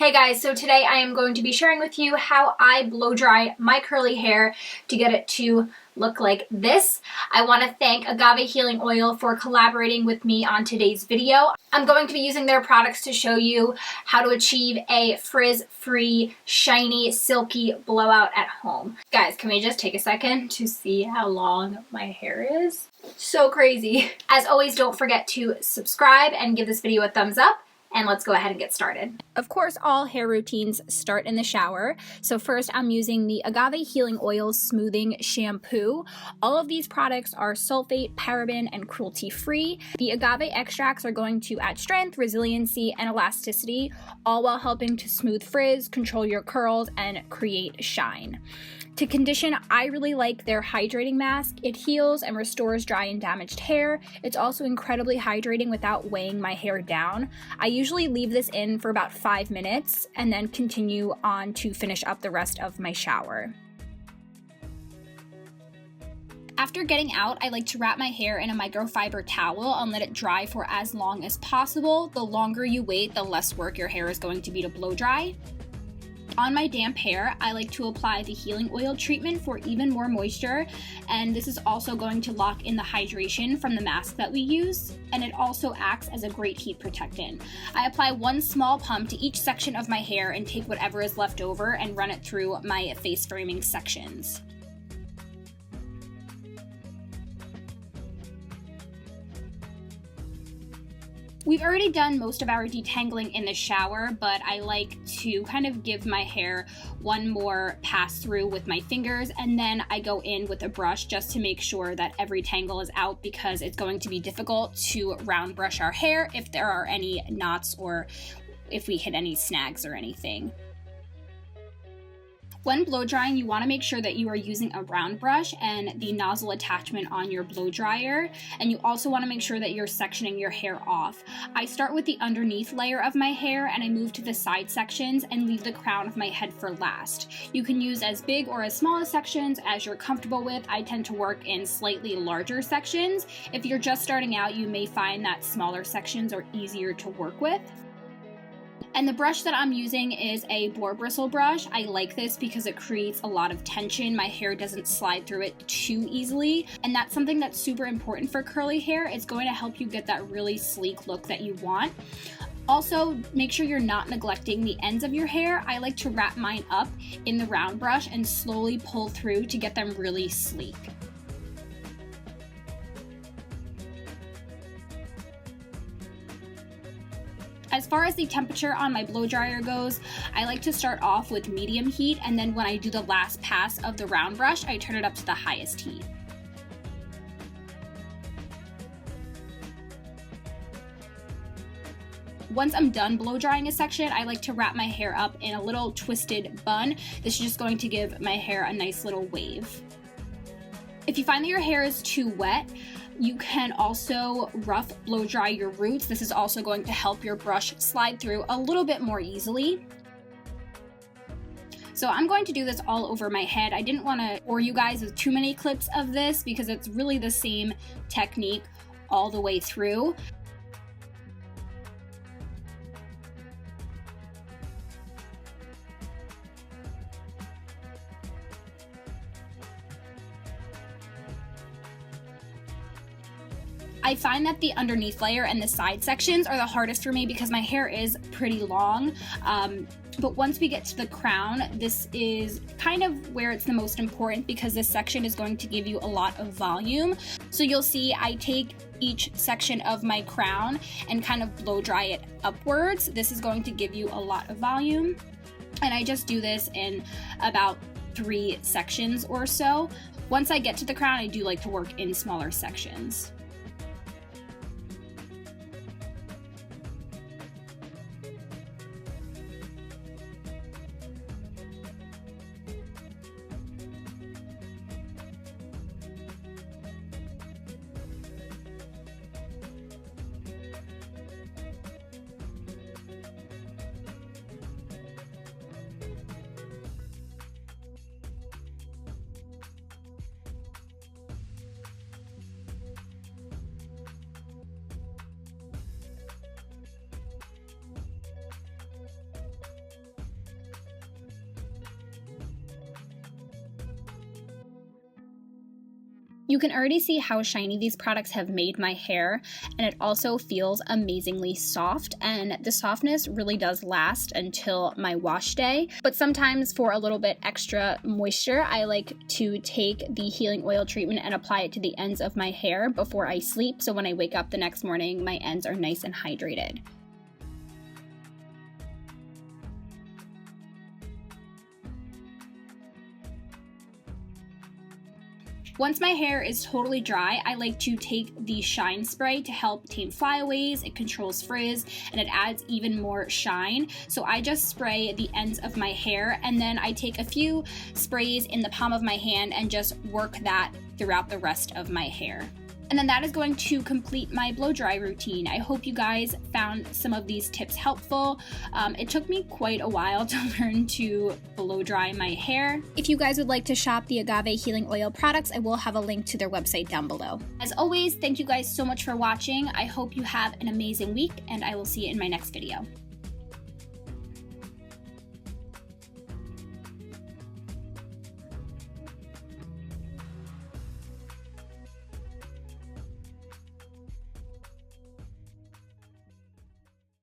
Hey guys, so today I am going to be sharing with you how I blow dry my curly hair to get it to look like this. I want to thank Agave Healing Oil for collaborating with me on today's video. I'm going to be using their products to show you how to achieve a frizz-free, shiny, silky blowout at home. Guys, can we just take a second to see how long my hair is? So crazy. As always, don't forget to subscribe and give this video a thumbs up. And let's go ahead and get started. Of course, all hair routines start in the shower. So first I'm using the Agave Healing Oil Smoothing Shampoo. All of these products are sulfate, paraben, and cruelty-free. The agave extracts are going to add strength, resiliency, and elasticity, all while helping to smooth frizz, control your curls, and create shine. To condition, I really like their hydrating mask. It heals and restores dry and damaged hair. It's also incredibly hydrating without weighing my hair down. I usually leave this in for about 5 minutes and then continue on to finish up the rest of my shower. After getting out, I like to wrap my hair in a microfiber towel and let it dry for as long as possible. The longer you wait, the less work your hair is going to be to blow dry. On my damp hair, I like to apply the healing oil treatment for even more moisture, and this is also going to lock in the hydration from the mask that we use, and it also acts as a great heat protectant. I apply one small pump to each section of my hair and take whatever is left over and run it through my face framing sections. We've already done most of our detangling in the shower, but I like to kind of give my hair one more pass through with my fingers, and then I go in with a brush just to make sure that every tangle is out, because it's going to be difficult to round brush our hair if there are any knots or if we hit any snags or anything. When blow drying, you want to make sure that you are using a round brush and the nozzle attachment on your blow dryer, and you also want to make sure that you're sectioning your hair off. I start with the underneath layer of my hair and I move to the side sections and leave the crown of my head for last. You can use as big or as small sections as you're comfortable with. I tend to work in slightly larger sections. If you're just starting out, you may find that smaller sections are easier to work with. And the brush that I'm using is a boar bristle brush. I like this because it creates a lot of tension. My hair doesn't slide through it too easily. And that's something that's super important for curly hair. It's going to help you get that really sleek look that you want. Also, make sure you're not neglecting the ends of your hair. I like to wrap mine up in the round brush and slowly pull through to get them really sleek. As far as the temperature on my blow dryer goes, I like to start off with medium heat, and then when I do the last pass of the round brush, I turn it up to the highest heat. Once I'm done blow drying a section, I like to wrap my hair up in a little twisted bun. This is just going to give my hair a nice little wave. If you find that your hair is too wet, you can also rough blow dry your roots. This is also going to help your brush slide through a little bit more easily. So I'm going to do this all over my head. I didn't want to bore you guys with too many clips of this because it's really the same technique all the way through. I find that the underneath layer and the side sections are the hardest for me because my hair is pretty long. But once we get to the crown, this is kind of where it's the most important because this section is going to give you a lot of volume. So you'll see I take each section of my crown and kind of blow dry it upwards. This is going to give you a lot of volume. And I just do this in about 3 sections or so. Once I get to the crown, I do like to work in smaller sections. You can already see how shiny these products have made my hair, and it also feels amazingly soft, and the softness really does last until my wash day. But sometimes for a little bit extra moisture, I like to take the healing oil treatment and apply it to the ends of my hair before I sleep, so when I wake up the next morning, my ends are nice and hydrated. Once my hair is totally dry, I like to take the shine spray to help tame flyaways, it controls frizz, and it adds even more shine. So I just spray the ends of my hair, and then I take a few sprays in the palm of my hand and just work that throughout the rest of my hair. And then that is going to complete my blow dry routine. I hope you guys found some of these tips helpful. It took me quite a while to learn to blow dry my hair. If you guys would like to shop the Agave Healing Oil products, I will have a link to their website down below. As always, thank you guys so much for watching. I hope you have an amazing week, and I will see you in my next video.